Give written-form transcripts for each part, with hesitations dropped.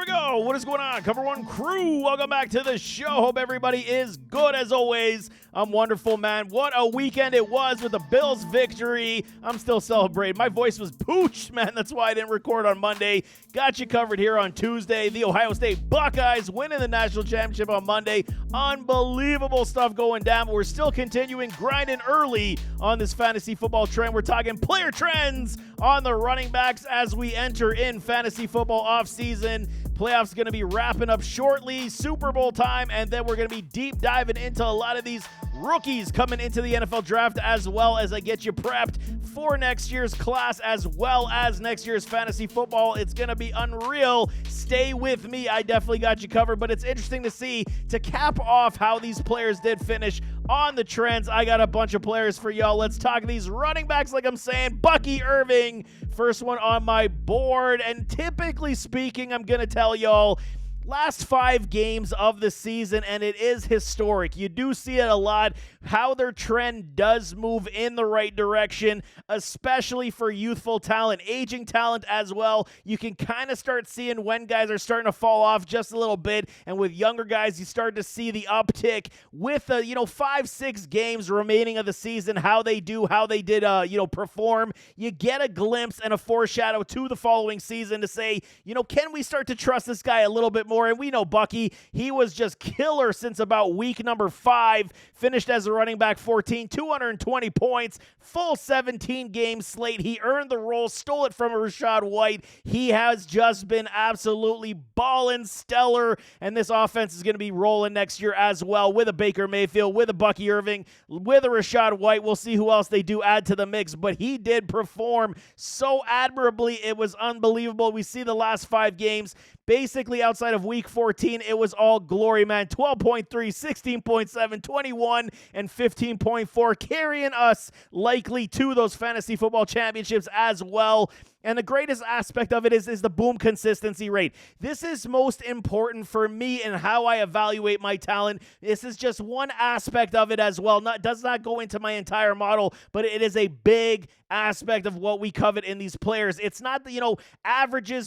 go. What is going on, Cover One crew? Welcome back to the show. Hope everybody is good as always. I'm wonderful, man. What a weekend it was with the Bills victory. I'm still celebrating. My voice was pooch, man. That's why I didn't record on Monday. Got you covered here on Tuesday. The Ohio State Buckeyes winning the national championship on Monday. Unbelievable stuff going down, but we're still continuing grinding early on this fantasy football trend. We're talking player trends on the running backs as we enter in fantasy football offseason. Playoffs going to be wrapping up shortly, Super Bowl time, and then we're going to be deep diving into a lot of these rookies coming into the NFL draft, as well as I get you prepped for next year's class, as well as next year's fantasy football. It's going to be unreal. Stay with me. I definitely got you covered, but it's interesting to see, to cap off how these players did finish on the trends. I got a bunch of players for y'all. Let's talk these running backs, like I'm saying. Bucky Irving, first one on my board, and typically speaking, I'm going to tell y'all, last 5 games of the season, and it is historic. You do see it a lot, how their trend does move in the right direction, especially for youthful talent, aging talent as well. You can kind of start seeing when guys are starting to fall off just a little bit, and with younger guys, you start to see the uptick with the 5-6 games remaining of the season, how they did perform. You get a glimpse and a foreshadow to the following season to say, can we start to trust this guy a little bit more? And we know Bucky, he was just killer since about week number 5, finished as a running back 14, 220 points, full 17-game slate. He earned the role, stole it from a Rachaad White. He has just been absolutely balling stellar, and this offense is going to be rolling next year as well with a Baker Mayfield, with a Bucky Irving, with a Rachaad White. We'll see who else they do add to the mix, but he did perform so admirably. It was unbelievable. We see the last 5 games, basically outside of week 14, it was all glory, man. 12.3, 16.7, 21, and 15.4, carrying us likely to those fantasy football championships as well. And the greatest aspect of it is the boom consistency rate. This is most important for me and how I evaluate my talent. This is just one aspect of it as well. Does not go into my entire model, but it is a big aspect of what we covet in these players. It's not the,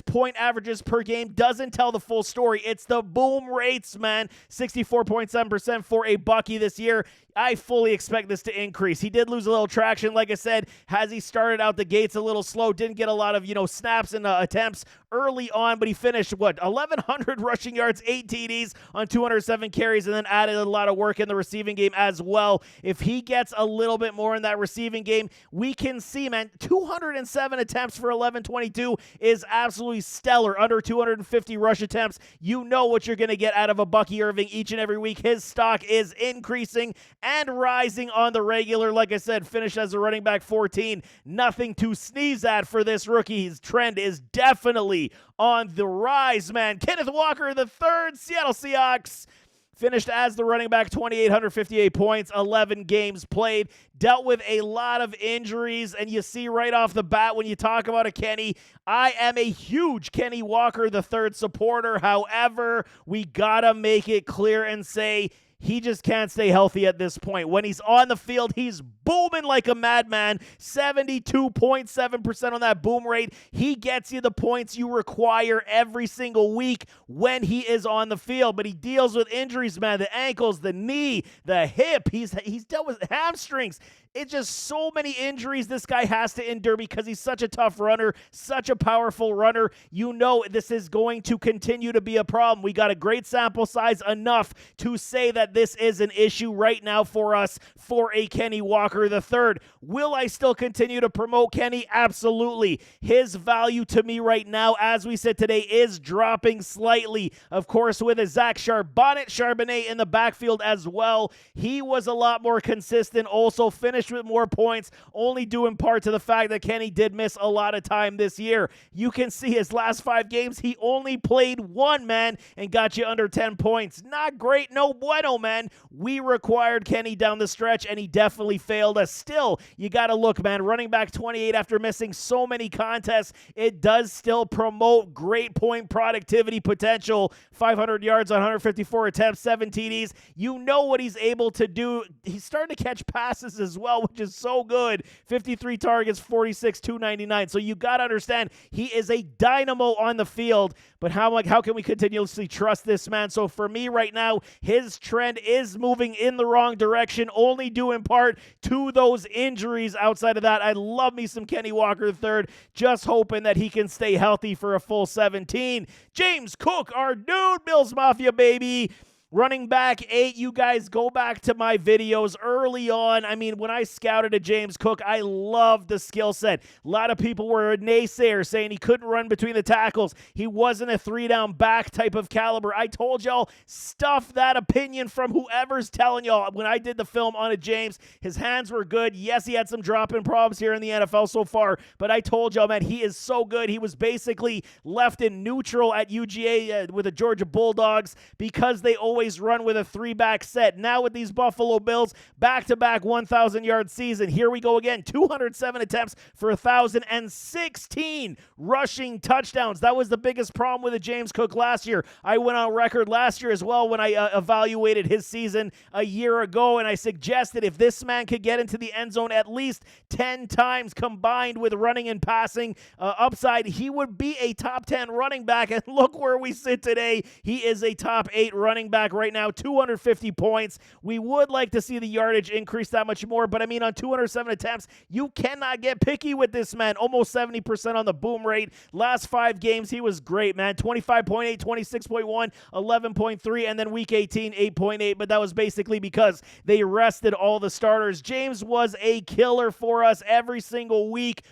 point averages per game doesn't tell the full story. It's the boom rates, man. 64.7% for a Bucky this year. I fully expect this to increase. He did lose a little traction, like I said, as he started out the gates a little slow, didn't get a lot of, snaps and attempts early on, but he finished, 1,100 rushing yards, 8 TDs on 207 carries, and then added a lot of work in the receiving game as well. If he gets a little bit more in that receiving game, we can see, man, 207 attempts for 1122 is absolutely stellar. Under 250 rush attempts, you know what you're going to get out of a Bucky Irving each and every week. His stock is increasing and rising on the regular. Like I said, finished as a running back 14. Nothing to sneeze at for this rookie. His trend is definitely on the rise, man. Kenneth Walker the third, Seattle Seahawks, finished as the running back, 2,858 points, 11 games played, dealt with a lot of injuries, and you see right off the bat when you talk about a Kenny, I am a huge Kenny Walker the third supporter. However, we gotta make it clear and say, he just can't stay healthy at this point. When he's on the field, he's booming like a madman. 72.7% on that boom rate. He gets you the points you require every single week when he is on the field. But he deals with injuries, man. The ankles, the knee, the hip. He's dealt with hamstrings. It's just so many injuries this guy has to endure because he's such a tough runner, such a powerful runner. This is going to continue to be a problem. We got a great sample size, enough to say that this is an issue right now for us for a Kenny Walker III. Will I still continue to promote Kenny? Absolutely. His value to me right now, as we said today, is dropping slightly. Of course, with a Zach Charbonnet in the backfield as well. He was a lot more consistent, also finished with more points, only due in part to the fact that Kenny did miss a lot of time this year. You can see his last 5 games, he only played 1, man, and got you under 10 points. Not great, no bueno, man. We required Kenny down the stretch, and he definitely failed us. Still, you got to look, man, running back 28 after missing so many contests, it does still promote great point productivity potential. 500 yards on 154 attempts, 7 TDs. You know what he's able to do. He's starting to catch passes as well. well, which is so good. 53 targets, 46, 299. So you got to understand, he is a dynamo on the field. But how can we continuously trust this man? So for me right now, his trend is moving in the wrong direction, only due in part to those injuries. Outside of that, I love me some Kenny Walker III. Just hoping that he can stay healthy for a full 17. James Cook, our dude, Bills Mafia, baby. Running back 8, you guys go back to my videos early on. I mean, when I scouted a James Cook, I loved the skill set. A lot of people were naysayers saying he couldn't run between the tackles. He wasn't a 3-down back type of caliber. I told y'all, stuff that opinion from whoever's telling y'all. When I did the film on a James, his hands were good. Yes, he had some drop-in problems here in the NFL so far, but I told y'all, man, he is so good. He was basically left in neutral at UGA with the Georgia Bulldogs because they always run with a 3-back set. Now with these Buffalo Bills, back-to-back 1,000-yard season. Here we go again. 207 attempts for 1,016 rushing touchdowns. That was the biggest problem with the James Cook last year. I went on record last year as well when I evaluated his season a year ago, and I suggested if this man could get into the end zone at least 10 times combined with running and passing upside, he would be a top 10 running back. And look where we sit today. He is a top 8 running back right now, 250 points. We would like to see the yardage increase that much more, but I mean, on 207 attempts, you cannot get picky with this man. Almost 70% on the boom rate. Last 5 games, he was great, man. 25.8, 26.1, 11.3, and then week 18, 8.8, but that was basically because they rested all the starters. James was a killer for us every single week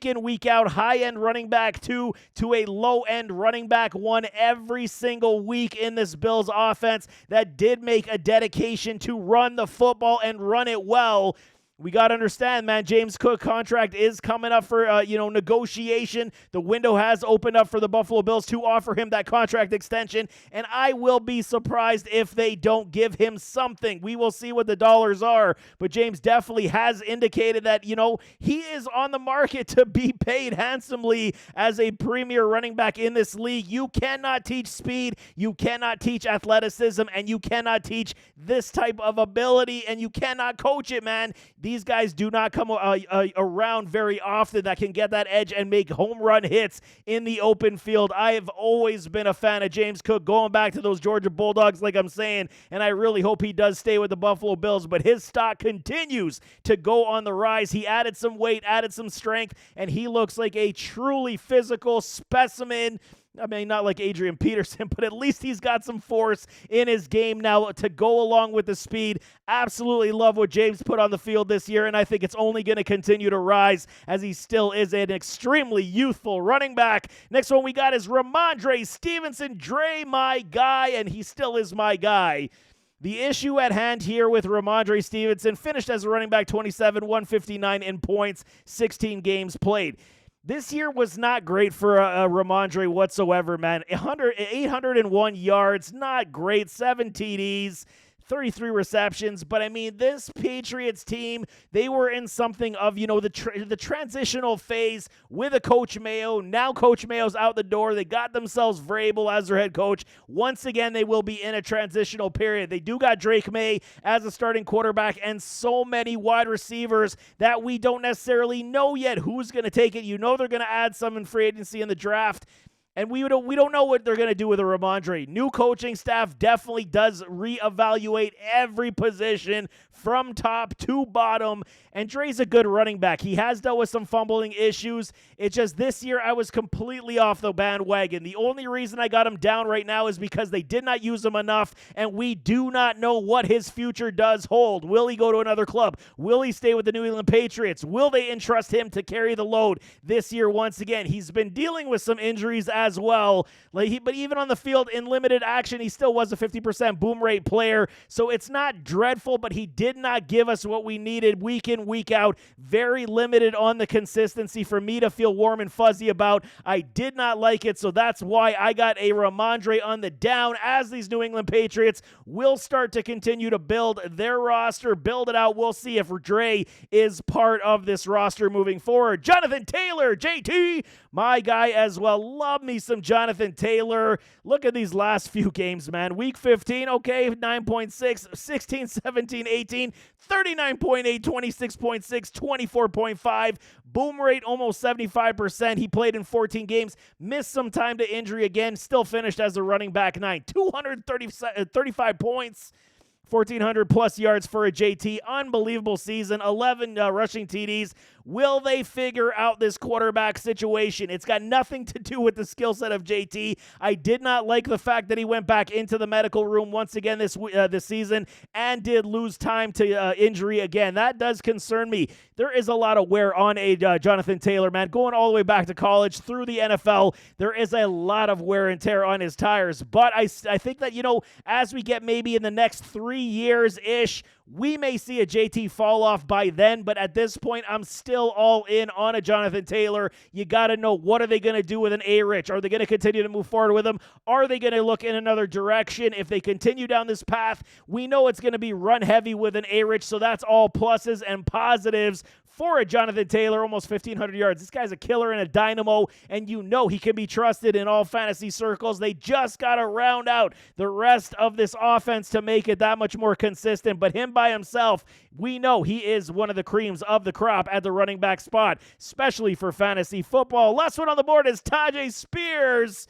in, week out. High-end running back 2 to a low-end running back 1 every single week in this Bills offense that did make a dedication to run the football and run it well. We got to understand, man, James Cook contract is coming up for, negotiation. The window has opened up for the Buffalo Bills to offer him that contract extension, and I will be surprised if they don't give him something. We will see what the dollars are, but James definitely has indicated that, he is on the market to be paid handsomely as a premier running back in this league. You cannot teach speed, you cannot teach athleticism, and you cannot teach this type of ability, and you cannot coach it, man. These guys do not come around very often that can get that edge and make home run hits in the open field. I have always been a fan of James Cook, going back to those Georgia Bulldogs, like I'm saying, and I really hope he does stay with the Buffalo Bills, but his stock continues to go on the rise. He added some weight, added some strength, and he looks like a truly physical specimen. I mean, not like Adrian Peterson, but at least he's got some force in his game now to go along with the speed. Absolutely love what James put on the field this year, and I think it's only going to continue to rise as he still is an extremely youthful running back. Next one we got is Ramondre Stevenson. Dre, my guy, and he still is my guy. The issue at hand here with Ramondre Stevenson, finished as a running back 27, 159 in points, 16 games played. This year was not great for Ramondre whatsoever, man. 801 yards, not great. 7 TDs, 33 receptions. But, I mean, this Patriots team, they were in something of, the transitional phase with a Coach Mayo. Now Coach Mayo's out the door. They got themselves Vrabel as their head coach. Once again, they will be in a transitional period. They do got Drake May as a starting quarterback and so many wide receivers that we don't necessarily know yet who's going to take it. They're going to add some in free agency in the draft. And we don't know what they're going to do with a Ramondre. New coaching staff definitely does reevaluate every position from top to bottom. And Dre's a good running back. He has dealt with some fumbling issues. It's just this year I was completely off the bandwagon. The only reason I got him down right now is because they did not use him enough, and we do not know what his future does hold. Will he go to another club? Will he stay with the New England Patriots? Will they entrust him to carry the load this year once again? He's been dealing with some injuries as well. But even on the field in limited action, he still was a 50% boom rate player. So it's not dreadful, but he did not give us what we needed week in, week out. Very limited on the consistency for me to feel warm and fuzzy about. I did not like it, so that's why I got a Ramondre on the down as these New England Patriots will start to continue to build their roster, build it out. We'll see if Dre is part of this roster moving forward. Jonathan Taylor, JT, my guy as well. Love me definitely some Jonathan Taylor. Look at these last few games, man. Week 15, okay, 9.6, 16, 17, 18, 39.8, 26.6, 24.5. Boom rate almost 75%. He played in 14 games, missed some time to injury again, still finished as a running back 9. 235 points. 1,400 plus yards for a JT. Unbelievable season. 11 rushing TDs. Will they figure out this quarterback situation? It's got nothing to do with the skill set of JT. I did not like the fact that he went back into the medical room once again this season and did lose time to injury again. That does concern me. There is a lot of wear on a Jonathan Taylor, man. Going all the way back to college through the NFL, there is a lot of wear and tear on his tires. But I think that, as we get maybe in the next 3 years-ish, we may see a JT fall off by then, but at this point, I'm still all in on a Jonathan Taylor. You got to know, what are they going to do with an A-Rich? Are they going to continue to move forward with him? Are they going to look in another direction? If they continue down this path, we know it's going to be run heavy with an A-Rich, so that's all pluses and positives for a Jonathan Taylor, almost 1,500 yards. This guy's a killer and a dynamo, and he can be trusted in all fantasy circles. They just got to round out the rest of this offense to make it that much more consistent, but him by himself, we know he is one of the creams of the crop at the running back spot, especially for fantasy football. Last one on the board is Taj Spears.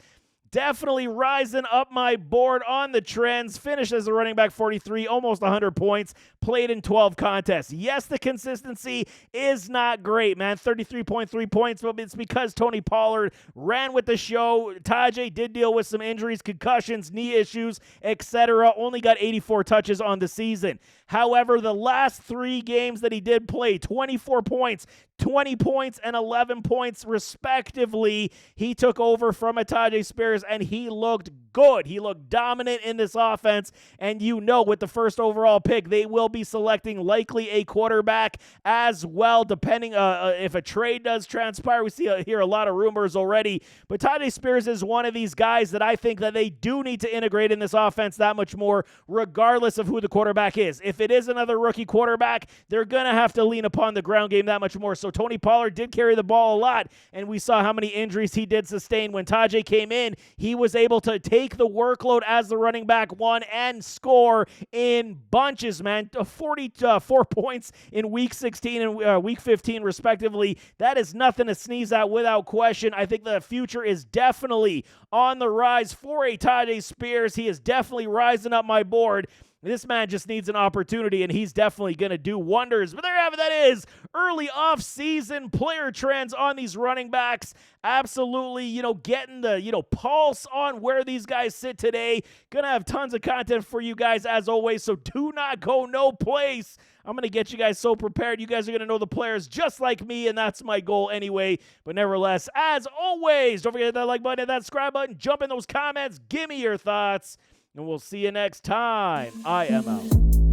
Definitely rising up my board on the trends. Finished as a running back 43, almost 100 points. Played in 12 contests. Yes, the consistency is not great, man. 33.3 points, but it's because Tony Pollard ran with the show. Tajay did deal with some injuries, concussions, knee issues, etc. Only got 84 touches on the season. However, the last 3 games that he did play, 24 points, 20 points, and 11 points respectively. He took over from a Taj Spears, and he looked good. He looked dominant in this offense, and with the first overall pick, they will be selecting likely a quarterback as well, depending if a trade does transpire. We hear a lot of rumors already, but Taj Spears is one of these guys that I think that they do need to integrate in this offense that much more, regardless of who the quarterback is. If it is another rookie quarterback, they're going to have to lean upon the ground game that much more. So Tony Pollard did carry the ball a lot, and we saw how many injuries he did sustain. When Tajay came in, he was able to take the workload as the running back one and score in bunches, man. 44 points in week 16 and week 15 respectively. That is nothing to sneeze at without question. I think the future is definitely on the rise for a Taj Spears. He is definitely rising up my board. This man just needs an opportunity, and he's definitely going to do wonders. But there you have it. That is early off-season player trends on these running backs. Absolutely, getting the, pulse on where these guys sit today. Going to have tons of content for you guys as always, so do not go no place. I'm going to get you guys so prepared. You guys are going to know the players just like me, and that's my goal anyway. But nevertheless, as always, don't forget that like button and that subscribe button. Jump in those comments. Give me your thoughts. And we'll see you next time. I am out.